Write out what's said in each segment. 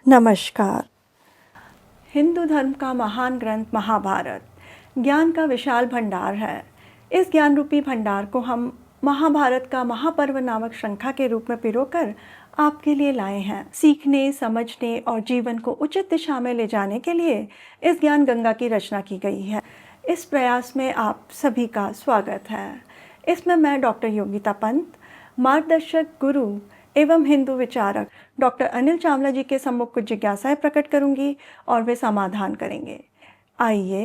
नमस्कार। हिंदू धर्म का महान ग्रंथ महाभारत ज्ञान का विशाल भंडार है। इस ज्ञान रूपी भंडार को हम महाभारत का महापर्व नामक श्रृंखला के रूप में पिरोकर आपके लिए लाए हैं। सीखने, समझने और जीवन को उचित दिशा में ले जाने के लिए इस ज्ञान गंगा की रचना की गई है। इस प्रयास में आप सभी का स्वागत है। इसमें मैं डॉक्टर योगिता पंत, मार्गदर्शक, गुरु एवं हिंदू विचारक डॉक्टर अनिल चावला जी के सम्मुख कुछ जिज्ञासाएं प्रकट करूंगी और वे समाधान करेंगे। आइए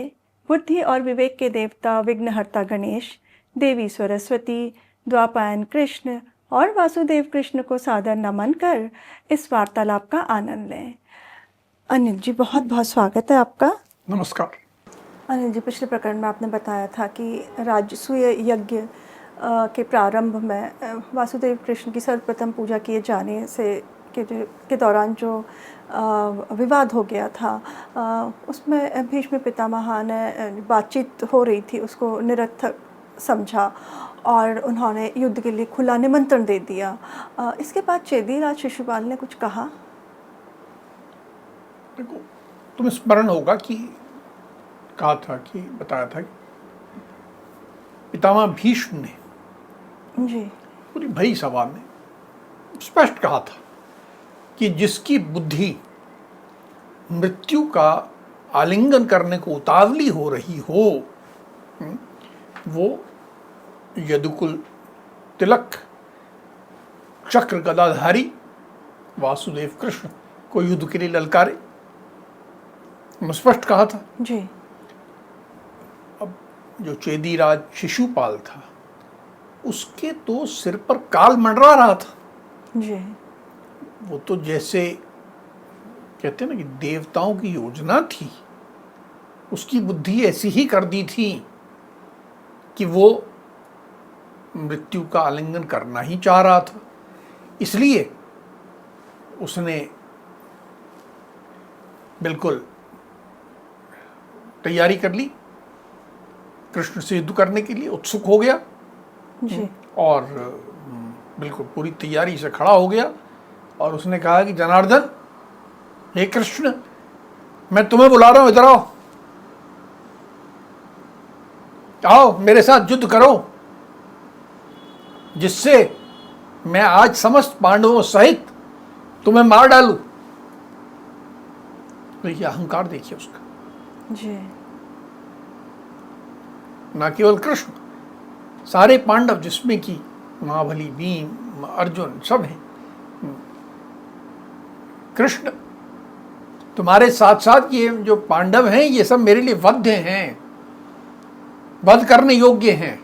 बुद्धि और विवेक के देवता विघ्नहर्ता गणेश, देवी सरस्वती, द्वापायन कृष्ण और वासुदेव कृष्ण को सादर नमन कर इस वार्तालाप का आनंद लें। अनिल जी, बहुत बहुत स्वागत है आपका। नमस्कार। अनिल जी, पिछले प्रकरण में आपने बताया था कि राजसूय यज्ञ के प्रारंभ में वासुदेव कृष्ण की सर्वप्रथम पूजा किए जाने से के दौरान जो विवाद हो गया था, उसमें भीष्म पितामह ने बातचीत हो रही थी उसको निरर्थक समझा और उन्होंने युद्ध के लिए खुला निमंत्रण दे दिया। इसके बाद चेदीराज शिशुपाल ने कुछ कहा। देखो, तुम्हें स्मरण होगा कि बताया था कि पितामह भीष्म ने जी पूरी भरी सभा में स्पष्ट कहा था कि जिसकी बुद्धि मृत्यु का आलिंगन करने को उतावली हो रही हो, वो यदुकुल तिलक चक्र गदाधारी वासुदेव कृष्ण को युद्ध के लिए ललकारे। स्पष्ट कहा था जी। अब जो चेदीराज शिशुपाल था, उसके तो सिर पर काल मंडरा रहा था जी। वो तो जैसे कहते हैं ना कि देवताओं की योजना थी, उसकी बुद्धि ऐसी ही कर दी थी कि वो मृत्यु का आलिंगन करना ही चाह रहा था। इसलिए उसने बिल्कुल तैयारी कर ली, कृष्ण से युद्ध करने के लिए उत्सुक हो गया जी। और बिल्कुल पूरी तैयारी से खड़ा हो गया और उसने कहा कि जनार्दन, हे कृष्ण, मैं तुम्हें बुला रहा हूं, इधर आओ, आओ मेरे साथ युद्ध करो, जिससे मैं आज समस्त पांडवों सहित तुम्हें मार डालूं। देखिए अहंकार, देखिए उसका। जी। ना केवल कृष्ण, सारे पांडव, जिसमें कि महाबली, भीम, अर्जुन सब हैं। कृष्ण, तुम्हारे साथ साथ ये जो पांडव हैं, ये सब मेरे लिए वध्य हैं, वध करने योग्य हैं।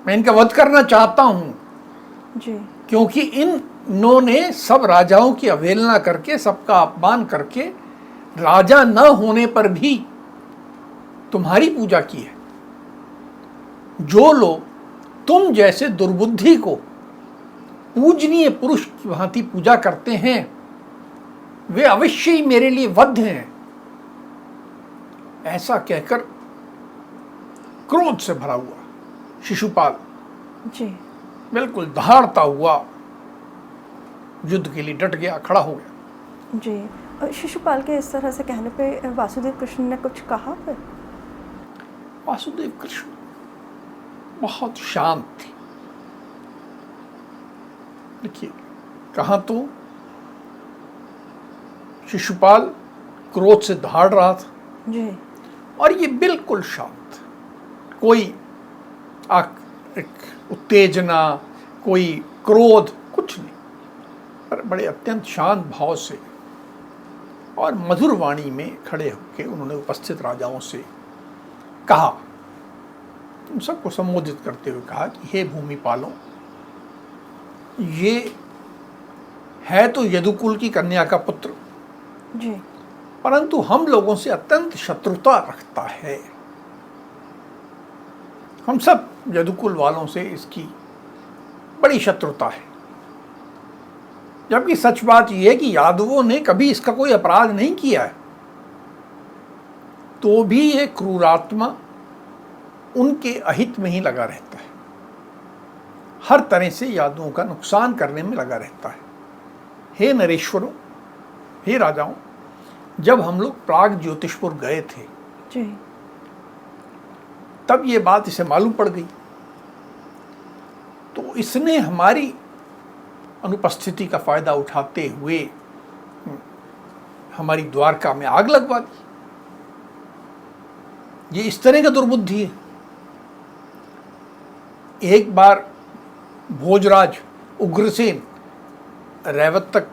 मैं इनका वध करना चाहता हूं जी। क्योंकि इन्होंने सब राजाओं की अवहेलना करके, सबका अपमान करके, राजा न होने पर भी तुम्हारी पूजा की है। जो लोग तुम जैसे दुर्बुद्धि को पूजनीय पुरुष की भांति पूजा करते हैं, वे अवश्य ही मेरे लिए वध्य हैं। ऐसा कहकर क्रोध से भरा हुआ शिशुपाल जी। बिल्कुल दहाड़ता हुआ युद्ध के लिए डट गया, खड़ा हो गया। जी। शिशुपाल के इस तरह से कहने पे वासुदेव कृष्ण ने कुछ कहा फिर? वासुदेव कृष्ण बहुत शांत थे। देखिए, कहाँ तो शिशुपाल क्रोध से दहाड़ रहा था जी। और ये बिल्कुल शांत, कोई एक उत्तेजना, कोई क्रोध, कुछ नहीं, पर बड़े अत्यंत शांत भाव से और मधुर वाणी में खड़े होकर उन्होंने उपस्थित राजाओं से कहा, उन सबको संबोधित करते हुए कहा कि हे भूमिपालों, ये है तो यदुकुल की कन्या का पुत्र, जी। परंतु हम लोगों से अत्यंत शत्रुता रखता है। हम सब यदुकुल वालों से इसकी बड़ी शत्रुता है, जबकि सच बात यह है कि यादवों ने कभी इसका कोई अपराध नहीं किया है, तो भी ये क्रूरात्मा उनके अहित में ही लगा रहता है, हर तरह से यादवों का नुकसान करने में लगा रहता है। हे नरेश्वरों, हे राजाओं, जब हम लोग प्राग ज्योतिषपुर गए थे जी तब ये बात इसे मालूम पड़ गई। तो इसने हमारी अनुपस्थिति का फायदा उठाते हुए हमारी द्वारका में आग लगवा दी। ये इस तरह का दुर्बुद्धि है। एक बार भोजराज उग्रसेन रैवतक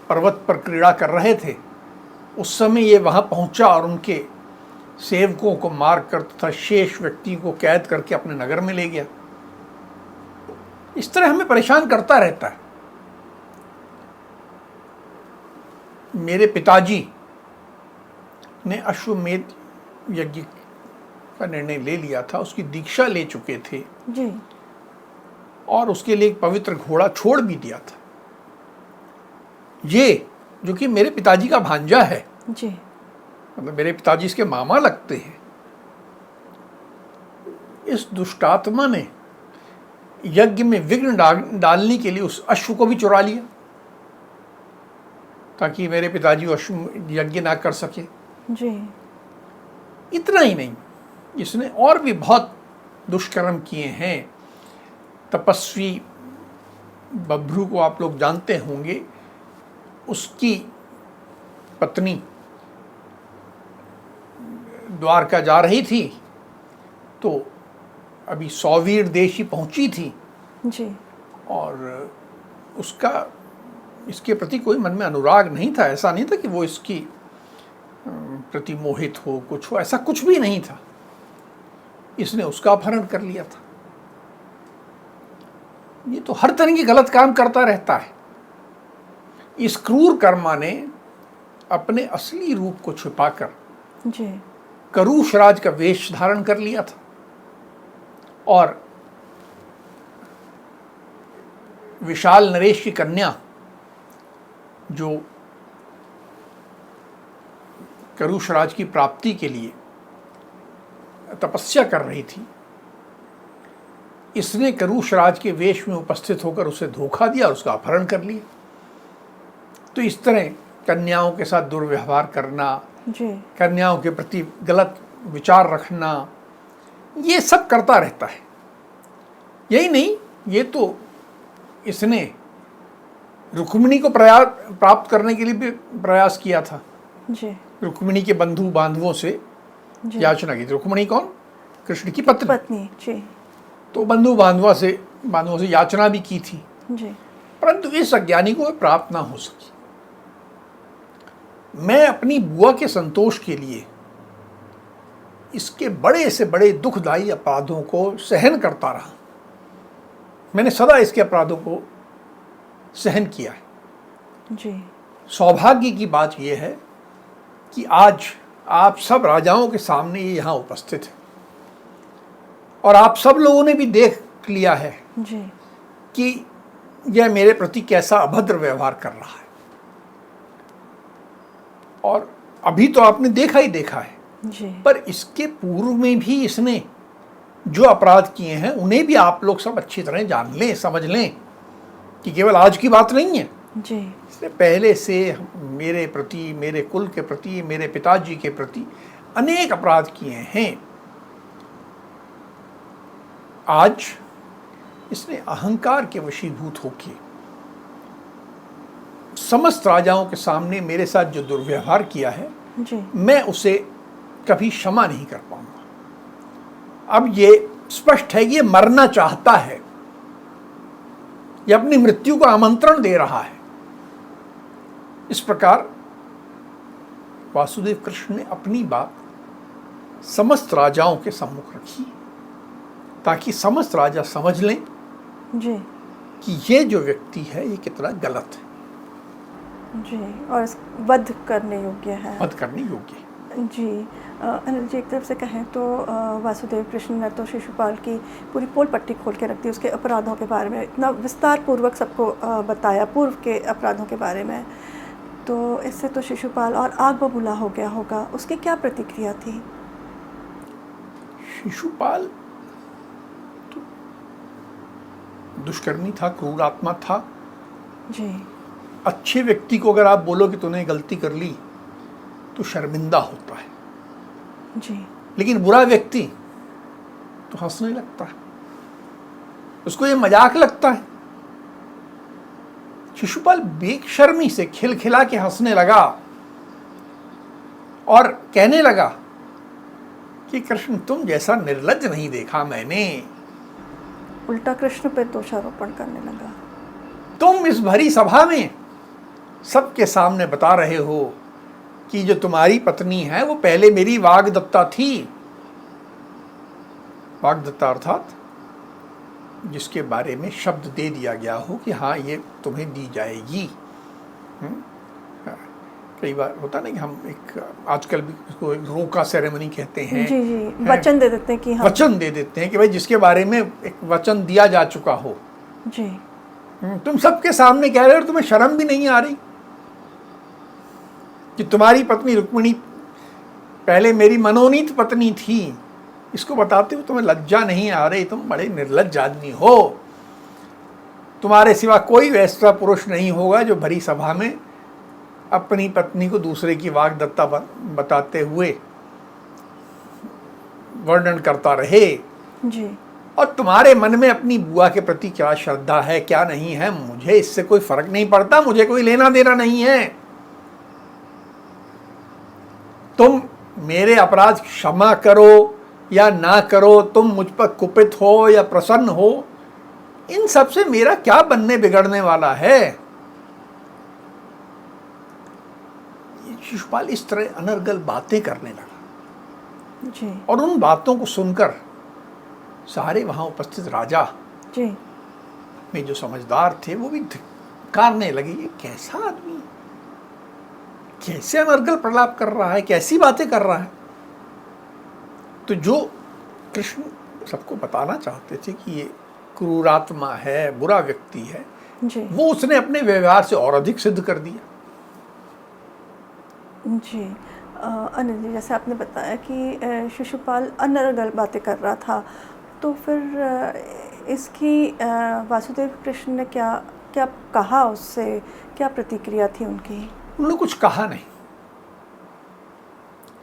पर्वत पर क्रीड़ा कर रहे थे, उस समय ये वहां पहुंचा और उनके सेवकों को मारकर तथा शेष व्यक्ति को कैद करके अपने नगर में ले गया। इस तरह हमें परेशान करता रहता है। मेरे पिताजी ने अश्वमेध यज्ञ का निर्णय ले लिया था, उसकी दीक्षा ले चुके थे जी और उसके लिए एक पवित्र घोड़ा छोड़ भी दिया था। ये जो कि मेरे पिताजी का भांजा है, जी मतलब मेरे पिताजी इसके मामा लगते हैं, इस दुष्टात्मा ने यज्ञ में विघ्न डालने के लिए उस अश्व को भी चुरा लिया ताकि मेरे पिताजी अश्व यज्ञ ना कर सके। जी इतना ही नहीं, इसने और भी बहुत दुष्कर्म किए हैं। तपस्वी बभ्रू को आप लोग जानते होंगे, उसकी पत्नी द्वारका जा रही थी तो अभी सौवीर देश ही पहुंची थी जी और उसका इसके प्रति कोई मन में अनुराग नहीं था। ऐसा नहीं था कि वो इसकी प्रति मोहित हो, कुछ हो, ऐसा कुछ भी नहीं था। इसने उसका अपहरण कर लिया था। ये तो हर तरह की गलत काम करता रहता है। इस क्रूर कर्मा ने अपने असली रूप को छुपाकर जी करुष राज का वेश धारण कर लिया था और विशाल नरेश की कन्या जो करुष राज की प्राप्ति के लिए तपस्या कर रही थी, इसने करुष राज के वेश में उपस्थित होकर उसे धोखा दिया और उसका अपहरण कर लिया। तो इस तरह कन्याओं के साथ दुर्व्यवहार करना, जी कन्याओं के प्रति गलत विचार रखना, ये सब करता रहता है। यही नहीं, ये तो इसने रुक्मिणी को प्राप्त करने के लिए भी प्रयास किया था। जी रुक्मिणी के बंधु बांधवों से जी याचना की थी। रुक्मिणी कौन? कृष्ण की पत्नी। पत्नी जी तो बंधु बांधवों से याचना भी की थी, जी परंतु इस अज्ञानी को प्राप्त ना हो सकी। मैं अपनी बुआ के संतोष के लिए इसके बड़े से बड़े दुखदायी अपराधों को सहन करता रहा। मैंने सदा इसके अपराधों को सहन किया है। जी सौभाग्य की बात यह है कि आज आप सब राजाओं के सामने ये यहाँ उपस्थित है और आप सब लोगों ने भी देख लिया है जी कि यह मेरे प्रति कैसा अभद्र व्यवहार कर रहा है। और अभी तो आपने देखा ही देखा है, जी पर इसके पूर्व में भी इसने जो अपराध किए हैं उन्हें भी आप लोग सब अच्छी तरह जान लें, समझ लें कि केवल आज की बात नहीं है। जी इसने पहले से मेरे प्रति, मेरे कुल के प्रति, मेरे पिताजी के प्रति अनेक अपराध किए हैं। आज इसने अहंकार के वशीभूत होकर समस्त राजाओं के सामने मेरे साथ जो दुर्व्यवहार किया है, जी मैं उसे कभी क्षमा नहीं कर पाऊंगा। अब ये स्पष्ट है कि ये मरना चाहता है, ये अपनी मृत्यु को आमंत्रण दे रहा है। इस प्रकार वासुदेव कृष्ण ने अपनी बात समस्त राजाओं के सम्मुख रखी ताकि समस्त राजा समझ लें जी कि ये जो व्यक्ति है ये कितना गलत है, जी और वध करने योग्य है। मत करने योग्य है। जी अनिल जी, एक तरफ से कहें तो वासुदेव कृष्ण ने तो शिशुपाल की पूरी पोल पट्टी खोल के रख दी, उसके अपराधों के बारे में इतना विस्तार पूर्वक सबको बताया, पूर्व के अपराधों के बारे में। तो इससे तो शिशुपाल और आग बबूला हो गया होगा, उसकी क्या प्रतिक्रिया थी? शिशुपाल तो दुष्कर्मी था, क्रूर आत्मा था। जी अच्छे व्यक्ति को अगर आप बोलो कि तूने गलती कर ली तो शर्मिंदा होता है, जी लेकिन बुरा व्यक्ति तो हंसने लगता है, उसको ये मजाक लगता है। शिशुपाल बेशर्मी से खिलखिला के हंसने लगा और कहने लगा कि कृष्ण, तुम जैसा निर्लज्ज नहीं देखा मैंने। उल्टा कृष्ण पे दोषारोपण करने लगा। तुम इस भरी सभा में सबके सामने बता रहे हो कि जो तुम्हारी पत्नी है वो पहले मेरी वाग्दत्ता थी। वाग्दत्ता अर्थात जिसके बारे में शब्द दे दिया गया हो कि हाँ ये तुम्हें दी जाएगी। कई बार होता ना कि हम एक आजकल भी उसको एक रोका सेरेमनी कहते हैं। जी जी, वचन दे देते हैं कि हाँ, वचन दे देते हैं कि भाई जिसके बारे में एक वचन दिया जा चुका हो। जी तुम सबके सामने कह रहे हो और तुम्हें शर्म भी नहीं आ रही कि तुम्हारी पत्नी रुक्मिणी पहले मेरी मनोनीत पत्नी थी। इसको बताते हुए तुम्हें लज्जा नहीं आ रही? तुम बड़े निर्लज्ज आदमी हो। तुम्हारे सिवा कोई वैसा पुरुष नहीं होगा जो भरी सभा में अपनी पत्नी को दूसरे की वाग्दत्ता बताते हुए वर्णन करता रहे। जी और तुम्हारे मन में अपनी बुआ के प्रति क्या श्रद्धा है क्या नहीं है, मुझे इससे कोई फर्क नहीं पड़ता, मुझे कोई लेना देना नहीं है। तुम मेरे अपराध क्षमा करो या ना करो, तुम मुझ पर कुपित हो या प्रसन्न हो, इन सब से मेरा क्या बनने बिगड़ने वाला है। शिशुपाल इस तरह अनर्गल बातें करने लगा जी और उन बातों को सुनकर सारे वहां उपस्थित राजा जी में जो समझदार थे वो भी धिक्कारने लगे। ये कैसा आदमी, कैसे अनर्गल प्रलाप कर रहा है, कैसी बातें कर रहा है। तो जो कृष्ण सबको बताना चाहते थे कि ये क्रूरात्मा है, बुरा व्यक्ति है, जी वो उसने अपने व्यवहार से और अधिक सिद्ध कर दिया। जी अनिल जी, जैसे आपने बताया कि शिशुपाल अनर्गल बातें कर रहा था, तो फिर इसकी वासुदेव कृष्ण ने क्या क्या कहा उससे, क्या प्रतिक्रिया थी उनकी? उन्होंने कुछ कहा नहीं।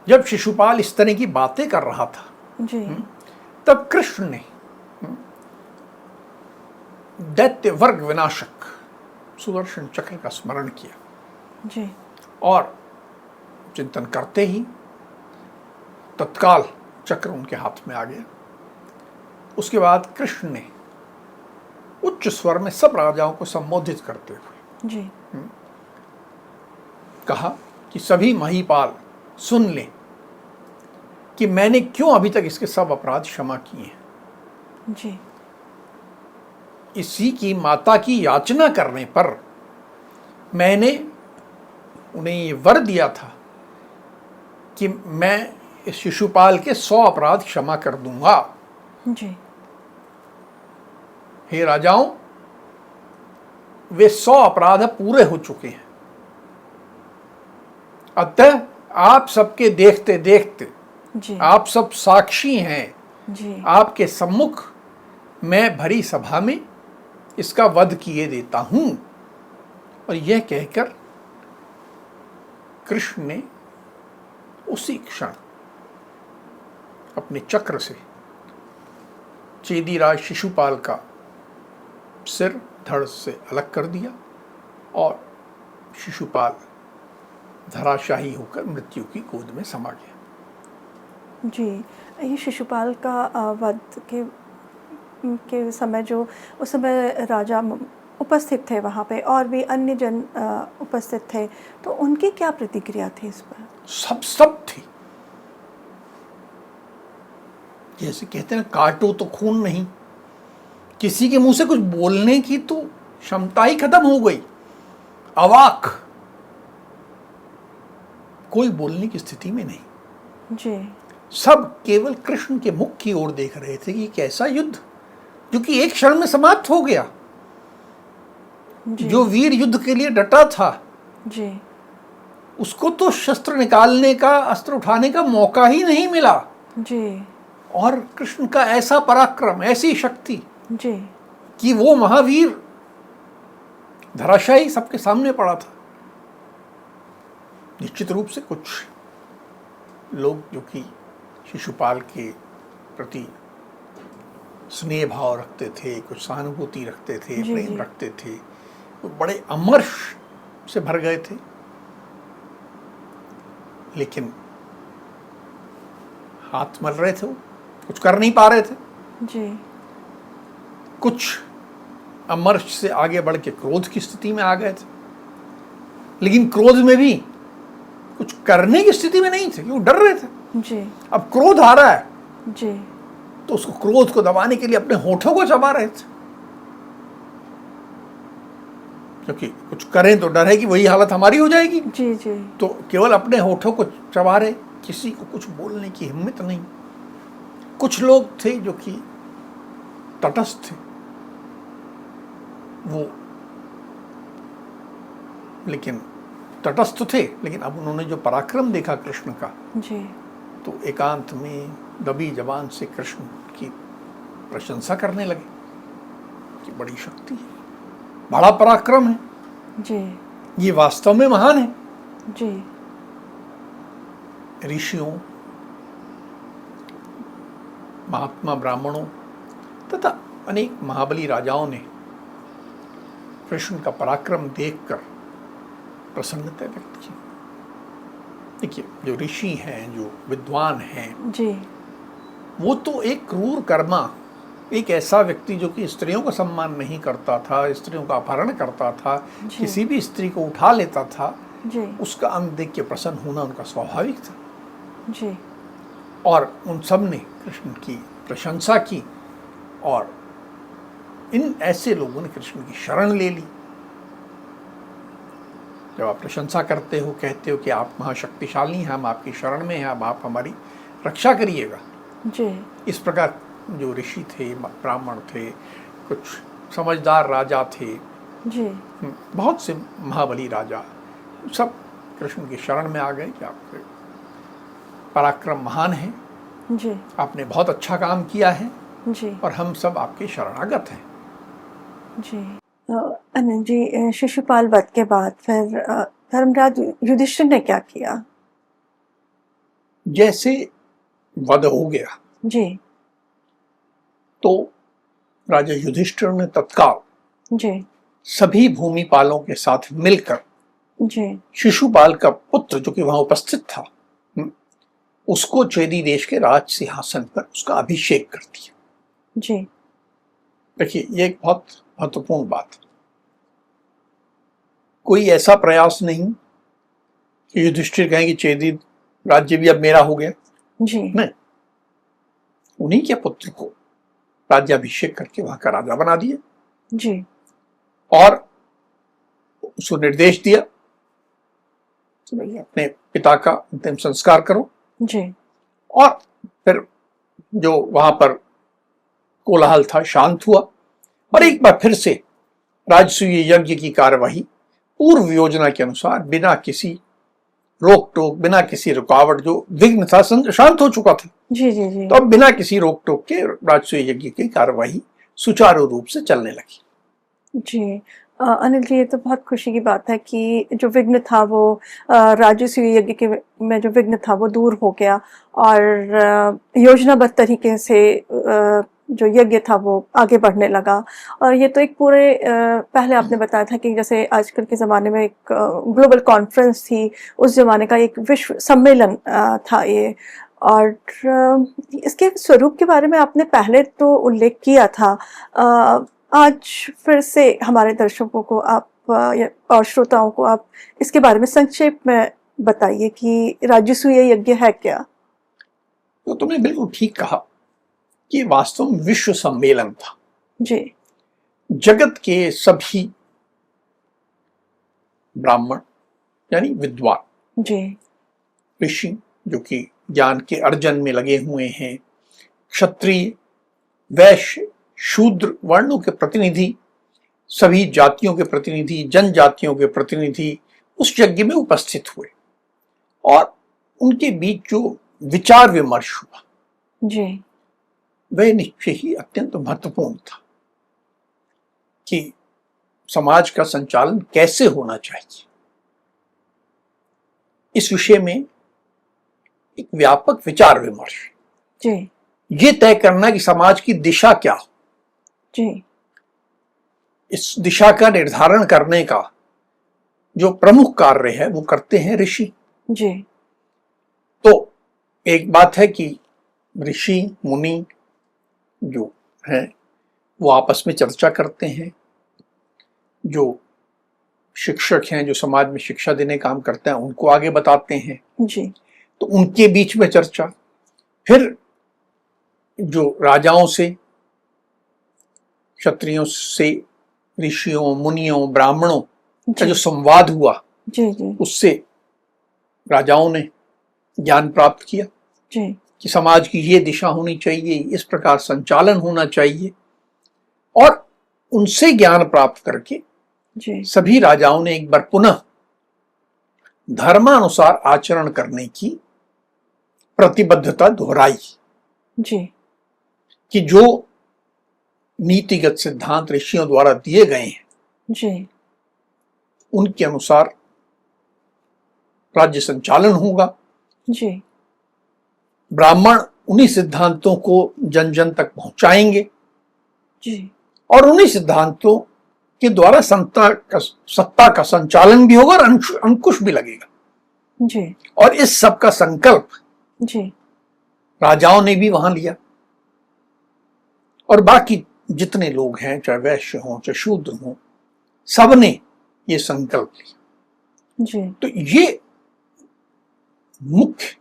जब शिशुपाल इस तरह की बातें कर रहा था जी तब कृष्ण ने दैत्य वर्ग विनाशक सुदर्शन चक्र का स्मरण किया जी और चिंतन करते ही तत्काल चक्र उनके हाथ में आ गया। उसके बाद कृष्ण ने उच्च स्वर में सब राजाओं को संबोधित करते हुए जी कहा कि सभी महीपाल सुन लें कि मैंने क्यों अभी तक इसके सब अपराध क्षमा किए हैं। जी इसी की माता की याचना करने पर मैंने उन्हें ये वर दिया था कि मैं इस शिशुपाल के 100 अपराध क्षमा कर दूंगा। जी हे राजाओं, वे 100 अपराध पूरे हो चुके हैं। अतः आप सबके देखते देखते, जी आप सब साक्षी हैं, जी आपके सम्मुख मैं भरी सभा में इसका वध किए देता हूं। और यह कहकर कृष्ण ने उसी क्षण अपने चक्र से चेदीराज शिशुपाल का सिर धड़ से अलग कर दिया और शिशुपाल धराशाही होकर मृत्यु की गोद में समा गया। जी, ये शिशुपाल का वध के समय जो उस समय राजा उपस्थित थे वहाँ पे और भी अन्य जन उपस्थित थे, तो उनकी क्या प्रतिक्रिया थी इस पर? सब थी। जैसे कहते हैं काटो तो खून नहीं, किसी के मुंह से कुछ बोलने की तो क्षमता ही खत्म हो गई। अवाक, कोई बोलने की स्थिति में नहीं। जी सब केवल कृष्ण के मुख की ओर देख रहे थे कि कैसा युद्ध जो कि एक क्षण में समाप्त हो गया। जी जो वीर युद्ध के लिए डटा था जी उसको तो शस्त्र निकालने का, अस्त्र उठाने का मौका ही नहीं मिला। जी और कृष्ण का ऐसा पराक्रम, ऐसी शक्ति जी कि वो महावीर धराशायी सबके सामने पड़ा था। निश्चित रूप से कुछ लोग जो कि शिशुपाल के प्रति स्नेह भाव रखते थे, कुछ सहानुभूति रखते थे, जी, प्रेम जी। रखते थे, वो बड़े अमर्ष से भर गए थे। लेकिन हाथ मल रहे थे, वो कुछ कर नहीं पा रहे थे। जी, कुछ अमर्ष से आगे बढ़ के क्रोध की स्थिति में आ गए थे, लेकिन क्रोध में भी कुछ करने की स्थिति में नहीं थे, क्योंकि डर रहे थे। जी, अब क्रोध आ रहा है जी, तो उसको, क्रोध को दबाने के लिए अपने होठों को चबा रहे थे, क्योंकि कुछ करें तो डर है कि वही हालत हमारी हो जाएगी। जी, जी, तो केवल अपने होठों को चबा रहे, किसी को कुछ बोलने की हिम्मत नहीं। कुछ लोग थे जो कि तटस्थ थे, वो लेकिन तटस्थ थे, लेकिन अब उन्होंने जो पराक्रम देखा कृष्ण का, जी, तो एकांत में दबी जबान से कृष्ण की प्रशंसा करने लगे कि बड़ी शक्ति है, बड़ा पराक्रम है, जी, ये वास्तव में महान है। जी, ऋषियों, महात्मा ब्राह्मणों तथा अनेक महाबली राजाओं ने कृष्ण का पराक्रम देखकर प्रसन्नता व्यक्त की। देखिए, जो ऋषि हैं, जो विद्वान हैं, जी, वो तो एक क्रूर कर्मा, एक ऐसा व्यक्ति जो कि स्त्रियों का सम्मान नहीं करता था, स्त्रियों का अपहरण करता था, जी। किसी भी स्त्री को उठा लेता था, जी, उसका अंत देख के प्रसन्न होना उनका स्वाभाविक था। जी, और उन सब ने कृष्ण की प्रशंसा की, और इन ऐसे लोगों ने कृष्ण की शरण ले ली। जब आप प्रशंसा करते हो, कहते हो कि आप महाशक्तिशाली हैं, हम आपकी शरण में हैं, अब आप हमारी रक्षा करिएगा, जी, इस प्रकार जो ऋषि थे, ब्राह्मण थे, कुछ समझदार राजा थे, जी, बहुत से महाबली राजा, सब कृष्ण की शरण में आ गए कि आपके पराक्रम महान है, जी, आपने बहुत अच्छा काम किया है, जी, और हम सब आपके शरणागत हैं। जी। अनंत जी, शिशुपाल वध के बाद फिर धर्मराज युधिष्ठिर ने क्या किया? जैसे वध हो गया जी, तो राजा युधिष्ठिर ने तत्काल जी, सभी भूमिपालों के साथ मिलकर जी, शिशुपाल का पुत्र जो कि वहां उपस्थित था, उसको चेदी देश के राज सिंहासन पर उसका अभिषेक कर दिया। जी, देखिए, ये एक बहुत महत्वपूर्ण बात है। कोई ऐसा प्रयास नहीं कि युधिष्ठिर कहें कि चेदी राज्य भी अब मेरा हो गया, जी, नहीं, उन्हीं के पुत्र को राज्याभिषेक करके वहां का राजा बना दिया, जी, और उसको निर्देश दिया कि भाई अपने पिता का अंतिम संस्कार करो। जी, और फिर जो वहां पर कोलाहल था शांत हुआ, और एक बार फिर से राजसूय यज्ञ की कार्यवाही पूर्व योजना के अनुसार, बिना किसी रोक टोक, बिना किसी रुकावट, जो विघ्न था शांत हो चुका था, जी, जी, जी, तो अब बिना किसी रोक टोक के राजसूय यज्ञ की कार्यवाही सुचारू रूप से चलने लगी। जी। अनिल जी, ये तो बहुत खुशी की बात है कि जो विघ्न था वो राजसूय यज्ञ के में जो विघ्न था वो दूर हो गया, और योजनाबद्ध तरीके से जो यज्ञ था वो आगे बढ़ने लगा। और ये तो एक पूरे पहले आपने बताया था कि जैसे आजकल के ज़माने में एक ग्लोबल कॉन्फ्रेंस थी, उस ज़माने का एक विश्व सम्मेलन था ये। और इसके स्वरूप के बारे में आपने पहले तो उल्लेख किया था। आज फिर से हमारे दर्शकों को आप और श्रोताओं को आप इसके बारे में संक्षेप में बताइए कि राजसूय यज्ञ है क्या? तो तुमने बिल्कुल ठीक कहा कि वास्तव में विश्व सम्मेलन था। जी, जगत के सभी ब्राह्मण यानी विद्वान, जी, ऋषि जो कि ज्ञान के अर्जन में लगे हुए हैं, क्षत्रिय, वैश्य, शूद्र वर्णों के प्रतिनिधि, सभी जातियों के प्रतिनिधि, जनजातियों के प्रतिनिधि उस यज्ञ में उपस्थित हुए, और उनके बीच जो विचार विमर्श हुआ जी, वह निश्चय ही अत्यंत महत्वपूर्ण था कि समाज का संचालन कैसे होना चाहिए। इस विषय में एक व्यापक विचार विमर्श, जी ये तय करना कि समाज की दिशा क्या हो, जी इस दिशा का निर्धारण करने का जो प्रमुख कार्य है वो करते हैं ऋषि। जी तो एक बात है कि ऋषि मुनि जो हैं वो आपस में चर्चा करते हैं, जो शिक्षक हैं जो समाज में शिक्षा देने काम करते हैं उनको आगे बताते हैं, जी तो उनके बीच में चर्चा, फिर जो राजाओं से, क्षत्रियों से, ऋषियों मुनियों ब्राह्मणों का जो संवाद हुआ जी जी उससे राजाओं ने ज्ञान प्राप्त किया जी कि समाज की ये दिशा होनी चाहिए, इस प्रकार संचालन होना चाहिए, और उनसे ज्ञान प्राप्त करके जी सभी राजाओं ने एक बार पुनः धर्मानुसार आचरण करने की प्रतिबद्धता दोहराई जी कि जो नीतिगत सिद्धांत ऋषियों द्वारा दिए गए हैं जी उनके अनुसार राज्य संचालन होगा। जी ब्राह्मण उन्हीं सिद्धांतों को जन जन तक पहुंचाएंगे जी और उन्हीं सिद्धांतों के द्वारा सत्ता का संचालन भी होगा और अंकुश भी लगेगा। जी और इस सब का संकल्प जी राजाओं ने भी वहां लिया और बाकी जितने लोग हैं, चाहे वैश्य हों चाहे शूद्र हों, सबने ये संकल्प लिया। जी तो ये मुख्य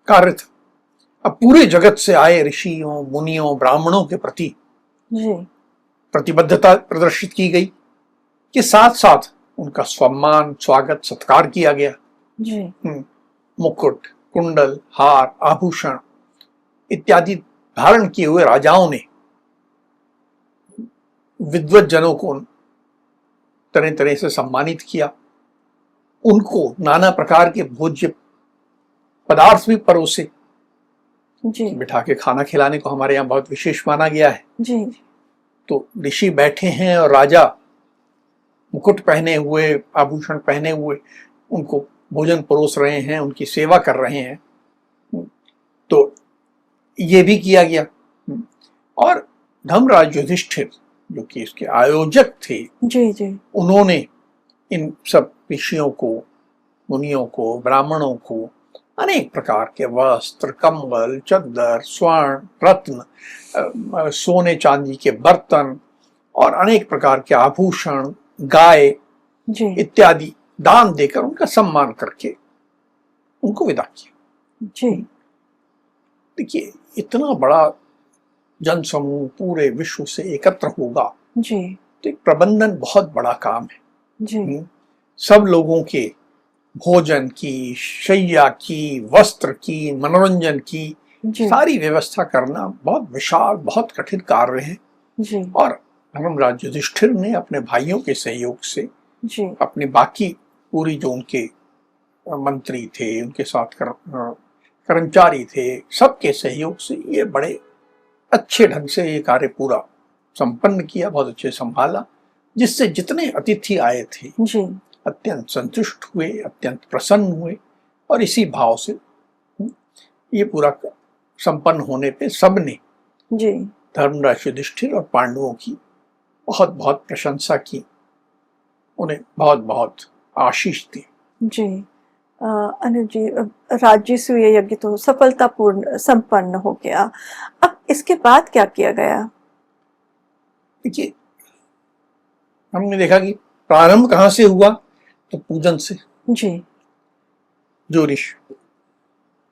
कार्य था। अब पूरे जगत से आए ऋषियों मुनियों ब्राह्मणों के प्रति जी प्रतिबद्धता प्रदर्शित की गई कि साथ साथ उनका सम्मान स्वागत सत्कार किया गया। जी मुकुट कुंडल हार आभूषण इत्यादि धारण किए हुए राजाओं ने विद्वत जनों को तरह तरह से सम्मानित किया, उनको नाना प्रकार के भोज्य पदार्थ भी परोसे। जी बिठा के खाना खिलाने को हमारे यहाँ बहुत विशेष माना गया है। जी तो ऋषि बैठे हैं और राजा मुकुट पहने हुए आभूषण पहने हुए उनको भोजन परोस रहे हैं, उनकी सेवा कर रहे हैं। तो ये भी किया गया। और धर्मराज युधिष्ठिर जो कि इसके आयोजक थे, जी जी उन्होंने इन सब ऋषियों को मुनियों को ब्राह्मणों को अनेक प्रकार के वस्त्र कंबल चद्दर स्वर्ण रत्न सोने चांदी के बर्तन और अनेक प्रकार के आभूषण गाय जी इत्यादि दान देकर उनका सम्मान करके उनको विदा किया। जी देखिए इतना बड़ा जनसमूह पूरे विश्व से एकत्र होगा जी तो एक प्रबंधन बहुत बड़ा काम है। जी सब लोगों के भोजन की, शैया की, वस्त्र की, मनोरंजन की जी सारी व्यवस्था करना बहुत विशाल बहुत कठिन कार्य है। जी और धर्मराज युधिष्ठिर ने अपने भाइयों के सहयोग से, जी अपने बाकी पूरी जो उनके मंत्री थे, उनके साथ कर्मचारी थे, सबके सहयोग से ये बड़े अच्छे ढंग से ये कार्य पूरा संपन्न किया, बहुत अच्छे संभाला, जिससे जितने अतिथि आए थे जी अत्यंत संतुष्ट हुए, अत्यंत प्रसन्न हुए। और इसी भाव से ये पूरा संपन्न होने पे सबने जी धर्मराज युधिष्ठिर और पांडवों की बहुत बहुत प्रशंसा की, उन्हें बहुत बहुत आशीष दी। जी अनुज जी, राज्यसूय यज्ञ तो सफलतापूर्ण संपन्न हो गया। अब इसके बाद क्या किया गया? देखिए हमने देखा कि प्रारंभ कहाँ से हुआ, तो पूजन से। जी जो ऋषि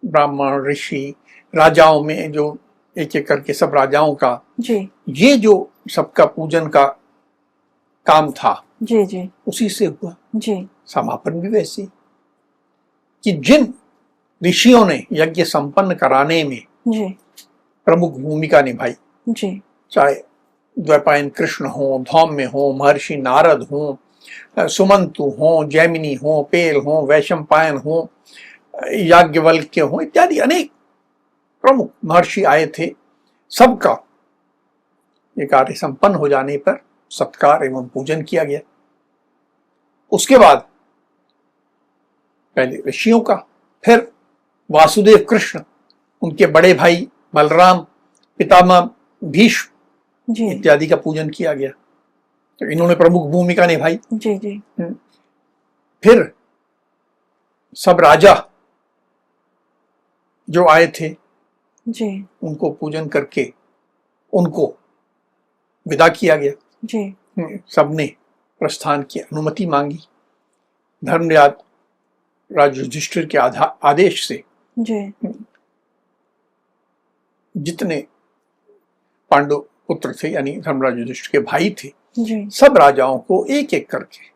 ब्राह्मण ऋषि राजाओं में जो एक एक करके सब राजाओं का जी ये जो सबका पूजन का काम था जी जी उसी से हुआ। जी समापन भी वैसे कि जिन ऋषियों ने यज्ञ संपन्न कराने में जी प्रमुख भूमिका निभाई, जी चाहे द्वैपायन कृष्ण हो, धौम्य हो, महर्षि नारद हो, सुमंतु हो, जैमिनी हो, पेल हो, वैशंपायन हो, याज्ञवल्क्य हो इत्यादि अनेक प्रमुख महर्षि आए थे, सबका ये कार्य संपन्न हो जाने पर सत्कार एवं पूजन किया गया। उसके बाद पहले ऋषियों का, फिर वासुदेव कृष्ण, उनके बड़े भाई बलराम, पितामह भीष्म जी इत्यादि का पूजन किया गया। तो इन्होंने प्रमुख भूमिका निभाई। जी जी फिर सब राजा जो आए थे जी उनको पूजन करके उनको विदा किया गया। जी सबने प्रस्थान की अनुमति मांगी। धर्मराज राजा युधिष्ठिर के आदेश से जी जितने पांडु पुत्र थे, यानी धर्मराज युधिष्ठिर के भाई थे, जी सब राजाओं को एक एक करके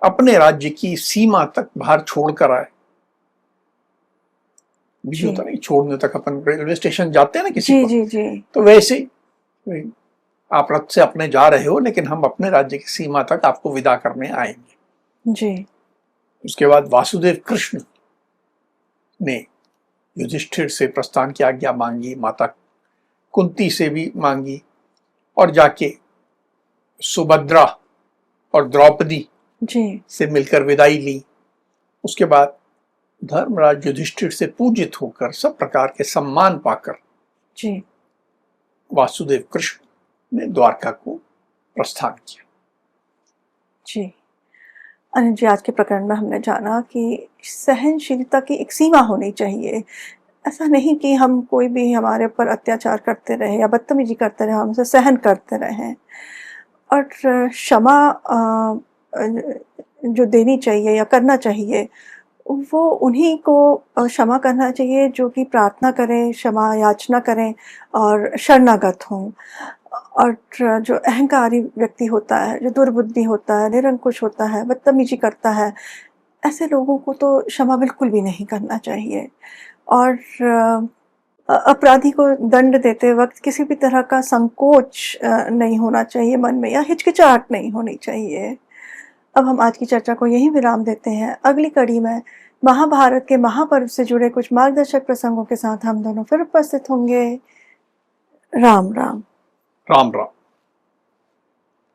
अपने राज्य की सीमा तक बाहर छोड़कर आए। जी होता नहीं, छोड़ने तक अपन रेलवे स्टेशन जाते हैं ना किसी जी को, जी जी तो वैसे ही आप रथ से अपने जा रहे हो, लेकिन हम अपने राज्य की सीमा तक आपको विदा करने आएंगे। जी उसके बाद वासुदेव कृष्ण ने युधिष्ठिर से प्रस्थान की आज्ञा मांगी, माता कुंती से भी मांगी, और जाके सुभद्रा और द्रौपदी जी से मिलकर विदाई ली। उसके बाद धर्मराज युधिष्ठिर से पूजित होकर सब प्रकार के सम्मान पाकर जी वासुदेव कृष्ण ने द्वारका को प्रस्थान किया। जी अनिल जी, आज के प्रकरण में हमने जाना कि सहनशीलता की एक सीमा होनी चाहिए। ऐसा नहीं कि हम कोई भी हमारे ऊपर अत्याचार करते रहे या बदतमीजी करते रहे, हम उसे सहन करते रहें। और क्षमा जो देनी चाहिए या करना चाहिए, वो उन्हीं को क्षमा करना चाहिए जो कि प्रार्थना करें, क्षमा याचना करें और शरणागत हों। और जो अहंकारी व्यक्ति होता है, जो दुर्बुद्धि होता है, निरंकुश होता है, बदतमीजी करता है, ऐसे लोगों को तो क्षमा बिल्कुल भी नहीं करना चाहिए। और अपराधी को दंड देते वक्त किसी भी तरह का संकोच नहीं होना चाहिए मन में, या हिचकिचाहट नहीं होनी चाहिए। अब हम आज की चर्चा को यहीं विराम देते हैं। अगली कड़ी में महाभारत के महापर्व से जुड़े कुछ मार्गदर्शक प्रसंगों के साथ हम दोनों फिर उपस्थित होंगे। राम राम। राम राम।